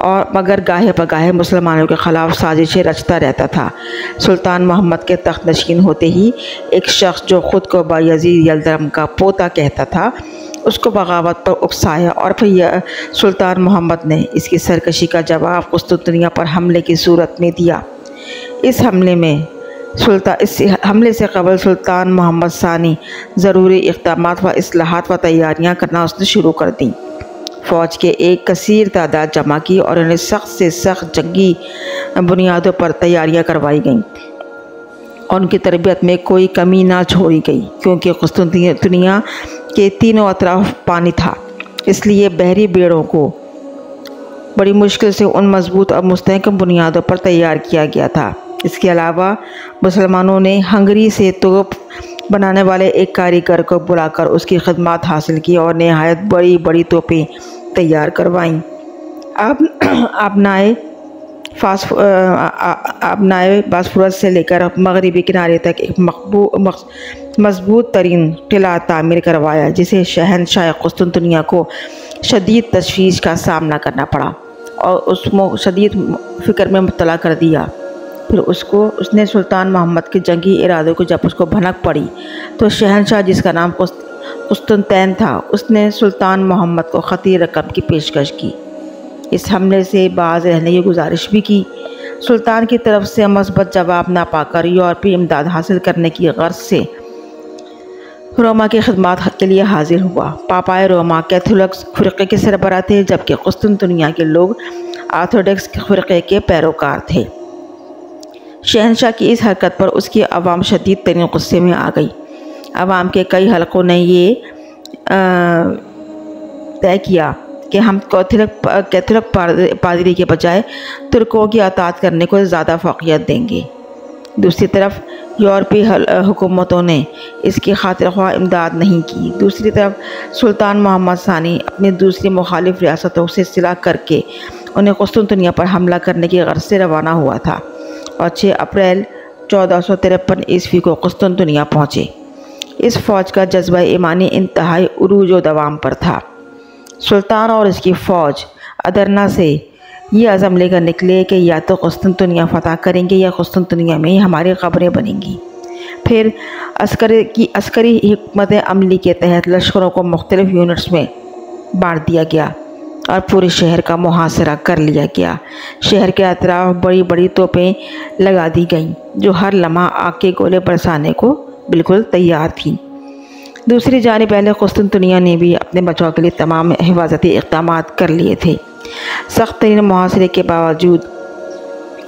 اور مگر گاہے بگاہے مسلمانوں کے خلاف سازشیں رچتا رہتا تھا۔ سلطان محمد کے تخت نشین ہوتے ہی ایک شخص جو خود کو بایزید یلدرم کا پوتا کہتا تھا اس کو بغاوت پر اکسایا، اور پھر سلطان محمد نے اس کی سرکشی کا جواب قسطنطنیہ پر حملے کی صورت میں دیا۔ اس حملے سے قبل سلطان محمد ثانی ضروری اقدامات و اصلاحات و تیاریاں کرنا اس نے شروع کر دیں۔ فوج کے ایک کثیر تعداد جمع کی اور انہیں سخت سے سخت جنگی بنیادوں پر تیاریاں کروائی گئیں، اور ان کی تربیت میں کوئی کمی نہ چھوڑی گئی، کیونکہ قسطنطنیہ کے تینوں اطراف پانی تھا، اس لیے بحری بیڑوں کو بڑی مشکل سے ان مضبوط اور مستحکم بنیادوں پر تیار کیا گیا تھا۔ اس کے علاوہ مسلمانوں نے ہنگری سے توپ بنانے والے ایک کاریگر کو بلا کر اس کی خدمات حاصل کی اور نہایت بڑی بڑی توپیں تیار کروائیں۔ آبنائے باسفورس سے لے کر مغربی کنارے تک ایک مضبوط ترین قلعہ تعمیر کروایا، جسے شہنشاہ قسطنطنیہ کو شدید تشویش کا سامنا کرنا پڑا اور اس کو شدید فکر میں مبتلا کر دیا۔ پھر اس نے سلطان محمد کے جنگی ارادوں کو جب اس کو بھنک پڑی تو شہنشاہ، جس کا نام قسطنطین تھا، اس نے سلطان محمد کو خطیر رقم کی پیشکش کی۔ اس حملے سے باز رہنے کی گزارش بھی کی۔ سلطان کی طرف سے مثبت جواب نہ پا کر یورپی امداد حاصل کرنے کی غرض سے روما کی خدمات کے لیے حاضر ہوا۔ پاپائے روما کیتھولک فرقے کے سربراہ تھے، جبکہ قسطنطنیہ کے لوگ آرتھوڈکس فرقے کے پیروکار تھے۔ شہنشاہ کی اس حرکت پر اس کی عوام شدید ترین غصے میں آ گئی۔ عوام کے کئی حلقوں نے یہ طے کیا کہ ہم کیتھولک پادری کے بجائے ترکوں کی اطاعت کرنے کو زیادہ فوقیت دیں گے۔ دوسری طرف یورپی حکومتوں نے اس کی خاطر خواہ امداد نہیں کی۔ دوسری طرف سلطان محمد ثانی اپنی دوسری مخالف ریاستوں سے صلح کر کے انہیں قسطنطنیہ پر حملہ کرنے کی غرض سے روانہ ہوا تھا، اور 6 اپریل 1453 عیسوی کو قسطنطنیہ پہنچے۔ اس فوج کا جذبہ ایمانی انتہائی عروج و دوام پر تھا۔ سلطان اور اس کی فوج ادرنا سے یہ عزم لے کر نکلے کہ یا تو قسطنطنیہ فتح کریں گے یا قسطنطنیہ میں ہی ہماری قبریں بنیں گی۔ پھر عسکری حکمت عملی کے تحت لشکروں کو مختلف یونٹس میں بانٹ دیا گیا اور پورے شہر کا محاصرہ کر لیا گیا۔ شہر کے اطراف بڑی بڑی توپیں لگا دی گئیں جو ہر لمحہ آگ کے گولے برسانے کو بالکل تیار تھیں۔ دوسری جانب اہل قسطنطنیہ نے بھی اپنے بچاؤ کے لیے تمام حفاظتی اقدامات کر لیے تھے۔ سخت ترین محاصرے کے باوجود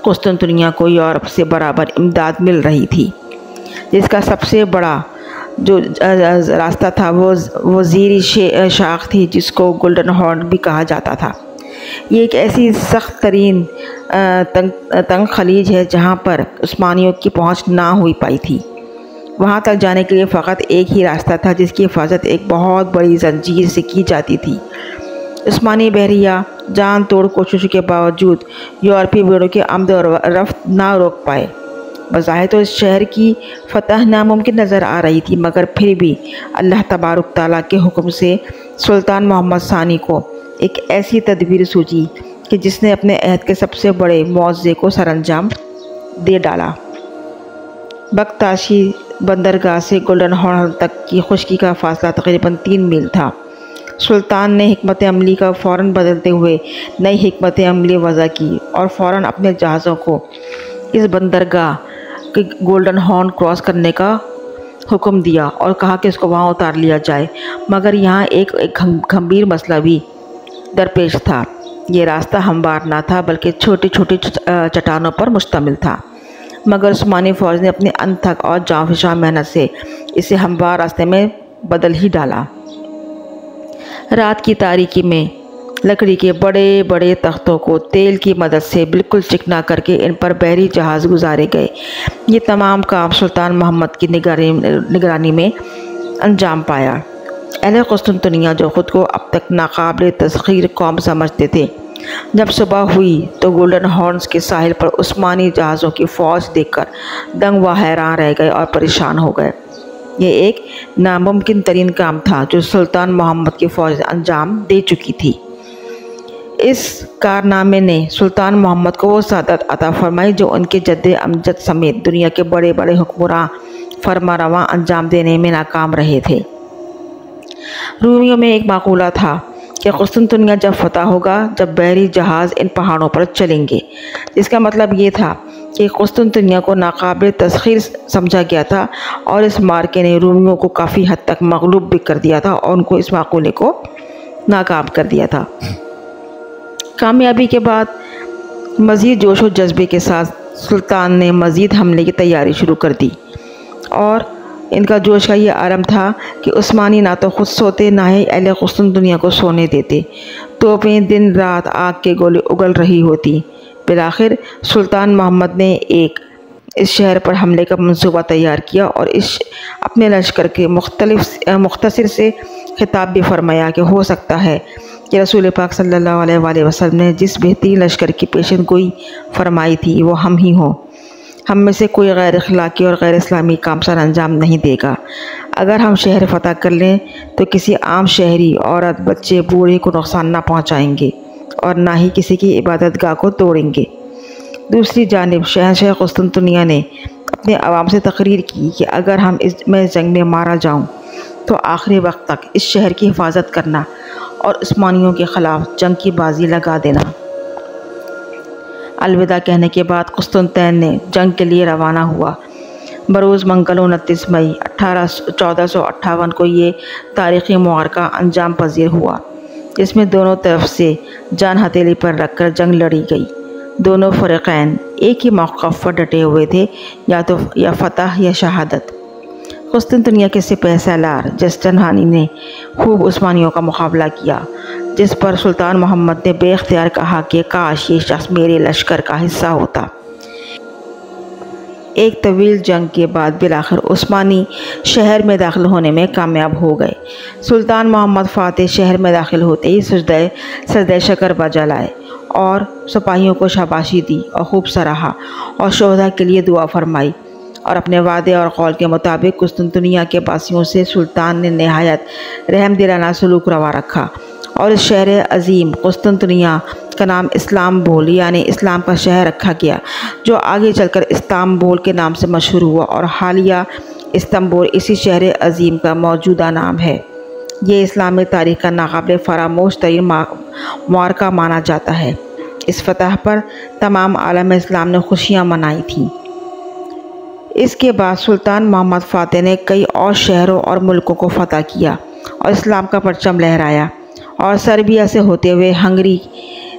قسطنطنیہ کو یورپ سے برابر امداد مل رہی تھی، جس کا سب سے بڑا جو راستہ تھا وہ زیری شاخ تھی، جس کو گولڈن ہارن بھی کہا جاتا تھا۔ یہ ایک ایسی سخت ترین تنگ خلیج ہے جہاں پر عثمانیوں کی پہنچ نہ ہوئی پائی تھی۔ وہاں تک جانے کے لیے فقط ایک ہی راستہ تھا، جس کی حفاظت ایک بہت بڑی زنجیر سے کی جاتی تھی۔ عثمانی بحریہ جان توڑ کوششوں کے باوجود یورپی بیڑوں کے آمد و رفت نہ روک پائے۔ بظاہر تو اس شہر کی فتح ناممکن نظر آ رہی تھی، مگر پھر بھی اللہ تبارک تعالیٰ کے حکم سے سلطان محمد ثانی کو ایک ایسی تدبیر سوچی کہ جس نے اپنے عہد کے سب سے بڑے معجزے کو سر انجام دے ڈالا۔ بکتاشی بندرگاہ سے گولڈن ہارن تک کی خشکی کا فاصلہ تقریباً 3 میل تھا۔ سلطان نے حکمت عملی کا فوراً بدلتے ہوئے نئی حکمت عملی وضع کی اور فوراً اپنے جہازوں کو اس بندرگاہ کے گولڈن ہارن کراس کرنے کا حکم دیا اور کہا کہ اس کو وہاں اتار لیا جائے، مگر یہاں ایک گھمبیر مسئلہ بھی درپیش تھا۔ یہ راستہ ہموار نہ تھا بلکہ چھوٹی چھوٹی چٹانوں پر مشتمل تھا، مگر عثمانی فوج نے اپنی انتھک اور جانفشاں محنت سے اسے ہموار راستے میں بدل ہی ڈالا۔ رات کی تاریکی میں لکڑی کے بڑے بڑے تختوں کو تیل کی مدد سے بالکل چکنا کر کے ان پر بحری جہاز گزارے گئے۔ یہ تمام کام سلطان محمد کی نگرانی میں انجام پایا۔ اہل قسطنطنیہ جو خود کو اب تک ناقابل تسخیر قوم سمجھتے تھے، جب صبح ہوئی تو گولڈن ہارنز کے ساحل پر عثمانی جہازوں کی فوج دیکھ کر دنگ و حیران رہ گئے اور پریشان ہو گئے۔ یہ ایک ناممکن ترین کام تھا جو سلطان محمد کی فوج انجام دے چکی تھی۔ اس کارنامے نے سلطان محمد کو وہ سعادت عطا فرمائی جو ان کے جد امجد سمیت دنیا کے بڑے بڑے حکمراں فرما رواں انجام دینے میں ناکام رہے تھے۔ رومیوں میں ایک مقولہ تھا کہ قسطنطنیہ جب فتح ہوگا جب بحری جہاز ان پہاڑوں پر چلیں گے، جس کا مطلب یہ تھا کہ قسطنطنیہ کو ناقابل تسخیر سمجھا گیا تھا، اور اس مارکے نے رومیوں کو کافی حد تک مغلوب بھی کر دیا تھا اور ان کو اس مقولے کو ناکام کر دیا تھا۔ کامیابی کے بعد مزید جوش و جذبے کے ساتھ سلطان نے مزید حملے کی تیاری شروع کر دی، اور ان کا جوش کا یہ عالم تھا کہ عثمانی نہ تو خود سوتے نہ ہی اہل قسطنطنیہ کو سونے دیتے۔ توپیں دن رات آگ کے گولے اگل رہی ہوتی۔ بالآخر سلطان محمد نے اس شہر پر حملے کا منصوبہ تیار کیا اور اپنے لشکر کے مختصر سے خطاب بھی فرمایا کہ ہو سکتا ہے کہ رسول پاک صلی اللہ علیہ وآلہ وسلم نے جس بہترین لشکر کی پیشن گوئی فرمائی تھی وہ ہم ہی ہوں۔ ہم میں سے کوئی غیر اخلاقی اور غیر اسلامی کام سر انجام نہیں دے گا۔ اگر ہم شہر فتح کر لیں تو کسی عام شہری، عورت، بچے، بوڑھے کو نقصان نہ پہنچائیں گے اور نہ ہی کسی کی عبادت گاہ کو توڑیں گے۔ دوسری جانب شہنشاہ قسطنطنیہ نے اپنے عوام سے تقریر کی کہ اگر میں اس جنگ میں مارا جاؤں تو آخری وقت تک اس شہر کی حفاظت کرنا اور عثمانیوں کے خلاف جنگ کی بازی لگا دینا۔ الوداع کہنے کے بعد قسطنطین نے جنگ کے لیے روانہ ہوا۔ بروز منگل 29 مئی 1458 کو یہ تاریخی معرکہ انجام پذیر ہوا، جس میں دونوں طرف سے جان ہتھیلی پر رکھ کر جنگ لڑی گئی۔ دونوں فریقین ایک ہی موقف پر ڈٹے ہوئے تھے، یا فتح یا شہادت۔ قسطنطنیہ کے سپہ سالار جسٹنیانی نے خوب عثمانیوں کا مقابلہ کیا، جس پر سلطان محمد نے بے اختیار کہا کہ کاش یہ شخص میرے لشکر کا حصہ ہوتا۔ ایک طویل جنگ کے بعد بالآخر عثمانی شہر میں داخل ہونے میں کامیاب ہو گئے۔ سلطان محمد فاتح شہر میں داخل ہوتے ہی سجدہ شکر بجا لائے اور سپاہیوں کو شاباشی دی اور خوب سراہا اور شہداء کے لیے دعا فرمائی، اور اپنے وعدے اور قول کے مطابق قسطنطنیہ کے باسیوں سے سلطان نے نہایت رحم دلانہ سلوک روا رکھا، اور اس شہر عظیم قسطنطنیہ کا نام اسلامبول یعنی اسلام کا شہر رکھا گیا، جو آگے چل کر استنبول کے نام سے مشہور ہوا، اور حالیہ استنبول اسی شہر عظیم کا موجودہ نام ہے۔ یہ اسلامی تاریخ کا ناقابل فراموش ترین معرکہ مانا جاتا ہے۔ اس فتح پر تمام عالم اسلام نے خوشیاں منائی تھیں۔ اس کے بعد سلطان محمد فاتح نے کئی اور شہروں اور ملکوں کو فتح کیا اور اسلام کا پرچم لہرایا، اور سربیا سے ہوتے ہوئے ہنگری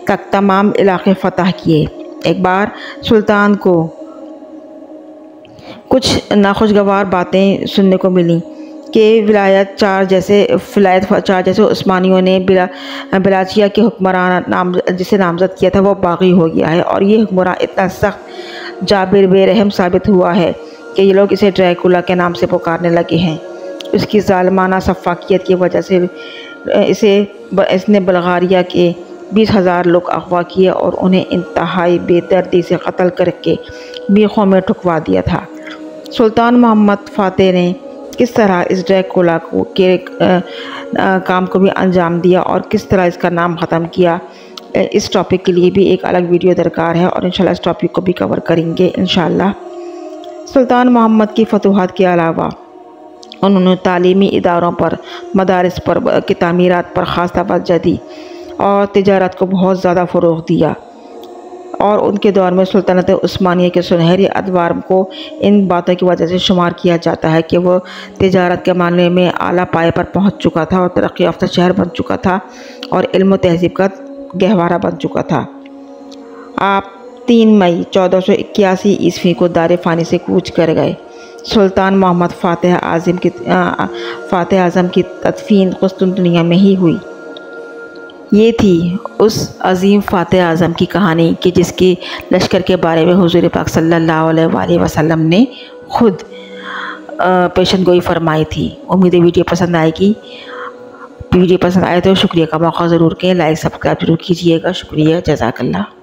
تک تمام علاقے فتح کیے۔ ایک بار سلطان کو کچھ ناخوشگوار باتیں سننے کو ملیں کہ ولایت چار جیسے عثمانیوں نے بلاچیا کے حکمران جسے نامزد کیا تھا وہ باغی ہو گیا ہے، اور یہ حکمران اتنا سخت جابر بے رحم ثابت ہوا ہے کہ یہ لوگ اسے ڈریکولا کے نام سے پکارنے لگے ہیں۔ اس کی ظالمانہ سفاکیت کی وجہ سے اس نے بلغاریہ کے 20,000 لوگ اغوا کیے اور انہیں انتہائی بے دردی سے قتل کر کے میخوں میں ٹھکوا دیا تھا۔ سلطان محمد فاتح نے کس طرح اس ڈریکولا کے کام کو بھی انجام دیا اور کس طرح اس کا نام ختم کیا، اس ٹاپک کے لیے بھی ایک الگ ویڈیو درکار ہے، اور انشاءاللہ اس ٹاپک کو بھی کور کریں گے انشاءاللہ۔ سلطان محمد کی فتوحات کے علاوہ انہوں نے تعلیمی اداروں پر، مدارس پر کی تعمیرات پر خاص توجہ دی اور تجارت کو بہت زیادہ فروغ دیا، اور ان کے دور میں سلطنت عثمانیہ کے سنہری ادوار کو ان باتوں کی وجہ سے شمار کیا جاتا ہے کہ وہ تجارت کے معاملے میں اعلیٰ پائے پر پہنچ چکا تھا اور ترقی یافتہ شہر بن چکا تھا اور علم و تہذیب کا گہوارہ بن چکا تھا۔ آپ 3 مئی 1481 عیسوی کو دار فانی سے کوچ کر گئے۔ سلطان محمد فاتح اعظم کی تدفین قسطنطنیہ میں ہی ہوئی۔ یہ تھی اس عظیم فاتح اعظم کی کہانی کہ جس کے لشکر کے بارے میں حضور پاک صلی اللہ علیہ وآلہ وسلم نے خود پیشن گوئی فرمائی تھی۔ امید ہے ویڈیو پسند آئے گی۔ ویڈیو پسند آئے تو شکریہ کا موقع ضرور کریں، لائک سبسکرائب ضرور کیجیے گا۔ شکریہ، جزاک اللہ۔